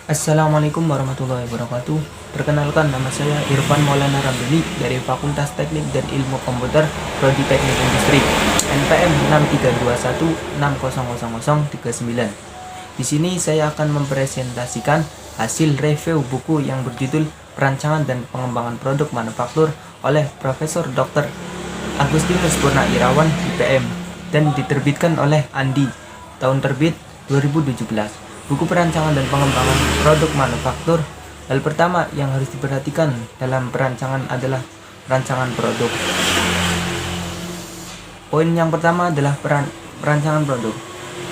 Assalamualaikum warahmatullahi wabarakatuh. Perkenalkan, nama saya Irfan Maulana Ramdhani dari Fakultas Teknik dan Ilmu Komputer, Prodi Teknik Industri, NPM 6321600039. Di sini saya akan mempresentasikan hasil review buku yang berjudul Perancangan dan Pengembangan Produk Manufaktur oleh Profesor Dr. Agustinus Purnairawan, IPM, dan diterbitkan oleh Andi, tahun terbit 2017. Buku perancangan dan pengembangan produk manufaktur. Hal pertama yang harus diperhatikan dalam perancangan adalah perancangan produk. Poin yang pertama adalah perancangan produk.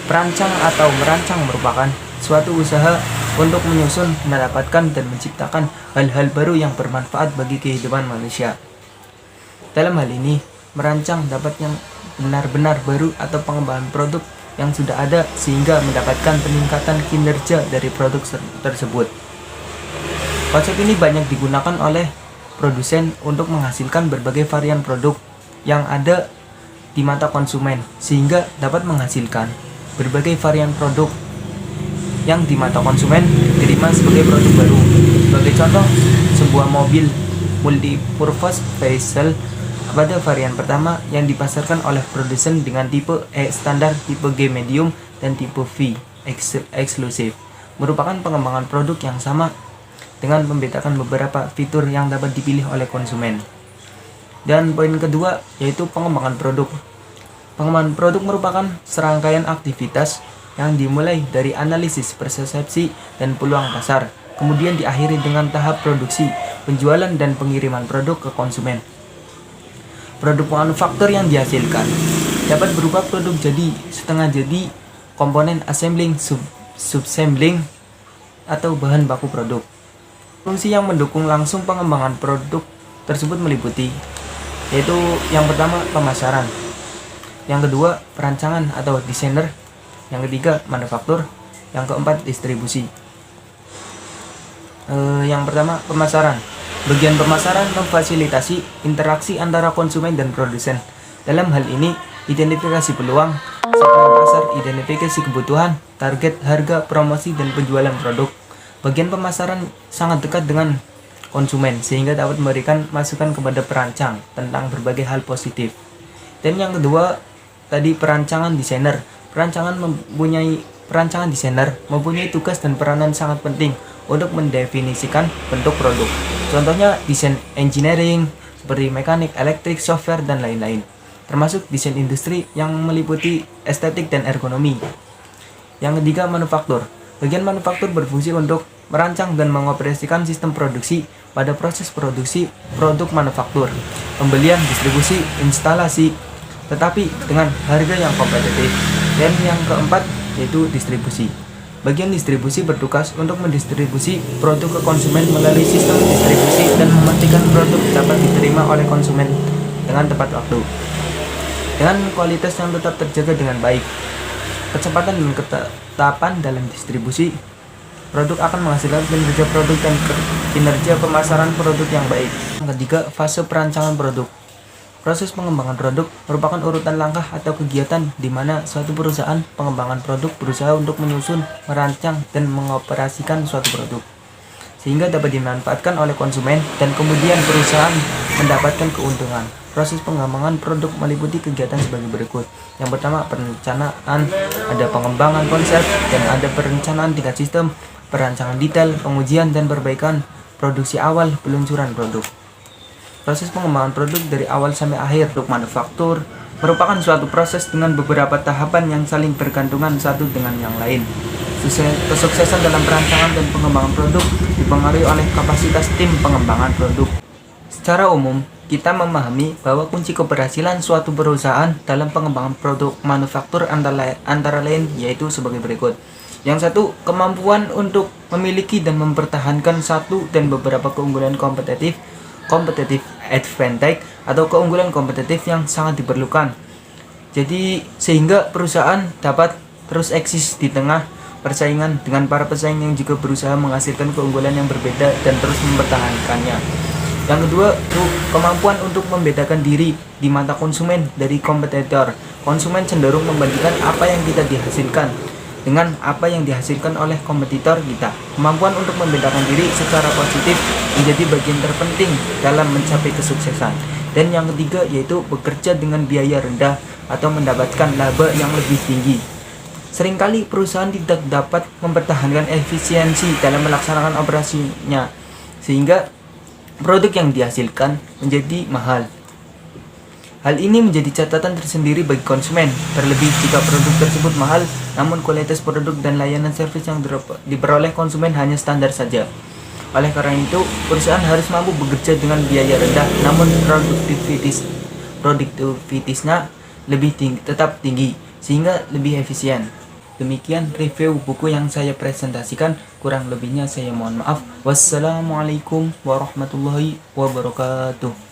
Perancang atau merancang merupakan suatu usaha untuk menyusun, mendapatkan, dan menciptakan hal-hal baru yang bermanfaat bagi kehidupan manusia. Dalam hal ini, merancang dapat yang benar-benar baru atau pengembangan produk yang sudah ada sehingga mendapatkan peningkatan kinerja dari produk tersebut. Konsep ini banyak digunakan oleh produsen untuk menghasilkan berbagai varian produk yang ada di mata konsumen sehingga dapat menghasilkan berbagai varian produk yang di mata konsumen diterima sebagai produk baru. Sebagai contoh, sebuah mobil multi-purpose vehicle pada varian pertama yang dipasarkan oleh produsen dengan tipe E standar, tipe G medium, dan tipe V eksklusif merupakan pengembangan produk yang sama dengan membedakan beberapa fitur yang dapat dipilih oleh konsumen. Dan poin kedua yaitu pengembangan produk. Pengembangan produk merupakan serangkaian aktivitas yang dimulai dari analisis persepsi dan peluang pasar, kemudian diakhiri dengan tahap produksi, penjualan, dan pengiriman produk ke konsumen. Produk manufaktur yang dihasilkan dapat berupa produk jadi, setengah jadi, komponen assembling, subsembling, atau bahan baku produk. Fungsi yang mendukung langsung pengembangan produk tersebut meliputi yaitu yang pertama pemasaran, yang kedua perancangan atau desainer, yang ketiga manufaktur, yang keempat distribusi. Yang pertama pemasaran. Bagian pemasaran memfasilitasi interaksi antara konsumen dan produsen. Dalam hal ini, identifikasi peluang, segmen pasar, identifikasi kebutuhan, target, harga, promosi, dan penjualan produk. Bagian pemasaran sangat dekat dengan konsumen sehingga dapat memberikan masukan kepada perancang tentang berbagai hal positif. Dan yang kedua, tadi perancangan desainer. Perancangan desainer mempunyai tugas dan peranan sangat penting untuk mendefinisikan bentuk produk. Contohnya desain engineering seperti mekanik, elektrik, software, dan lain-lain. Termasuk desain industri yang meliputi estetik dan ergonomi. Yang ketiga, manufaktur. Bagian manufaktur berfungsi untuk merancang dan mengoperasikan sistem produksi pada proses produksi produk manufaktur, pembelian, distribusi, instalasi, tetapi dengan harga yang kompetitif. Dan yang keempat yaitu distribusi. Bagian distribusi bertugas untuk mendistribusi produk ke konsumen melalui sistem distribusi dan memastikan produk dapat diterima oleh konsumen dengan tepat waktu, dengan kualitas yang tetap terjaga dengan baik. Kecepatan dan ketetapan dalam distribusi produk akan menghasilkan kinerja produk dan kinerja pemasaran produk yang baik. Yang ketiga, fase perancangan produk. Proses pengembangan produk merupakan urutan langkah atau kegiatan di mana suatu perusahaan pengembangan produk berusaha untuk menyusun, merancang, dan mengoperasikan suatu produk sehingga dapat dimanfaatkan oleh konsumen dan kemudian perusahaan mendapatkan keuntungan. Proses pengembangan produk meliputi kegiatan sebagai berikut. Yang pertama, perencanaan, ada pengembangan konsep, dan ada perencanaan tingkat sistem, perancangan detail, pengujian dan perbaikan, produksi awal, peluncuran produk. Proses pengembangan produk dari awal sampai akhir. Produk manufaktur merupakan suatu proses dengan beberapa tahapan yang saling bergantungan satu dengan yang lain. Kesuksesan dalam perancangan dan pengembangan produk dipengaruhi oleh kapasitas tim pengembangan produk. Secara umum, kita memahami bahwa kunci keberhasilan suatu perusahaan dalam pengembangan produk manufaktur antara lain yaitu sebagai berikut. Yang satu, kemampuan untuk memiliki dan mempertahankan satu dan beberapa keunggulan competitive advantage atau keunggulan kompetitif yang sangat diperlukan. Jadi sehingga perusahaan dapat terus eksis di tengah persaingan dengan para pesaing yang juga berusaha menghasilkan keunggulan yang berbeda dan terus mempertahankannya. Yang kedua, kemampuan untuk membedakan diri di mata konsumen dari kompetitor. Konsumen cenderung membandingkan apa yang kita dihasilkan dengan apa yang dihasilkan oleh kompetitor kita. Kemampuan untuk membedakan diri secara positif menjadi bagian terpenting dalam mencapai kesuksesan. Dan yang ketiga yaitu bekerja dengan biaya rendah atau mendapatkan laba yang lebih tinggi. Seringkali perusahaan tidak dapat mempertahankan efisiensi dalam melaksanakan operasinya, sehingga produk yang dihasilkan menjadi mahal. Hal ini menjadi catatan tersendiri bagi konsumen, terlebih jika produk tersebut mahal, namun kualitas produk dan layanan servis yang diperoleh konsumen hanya standar saja. Oleh karena itu, perusahaan harus mampu bekerja dengan biaya rendah, namun produktivitasnya tetap tinggi, sehingga lebih efisien. Demikian review buku yang saya presentasikan, kurang lebihnya saya mohon maaf. Wassalamualaikum warahmatullahi wabarakatuh.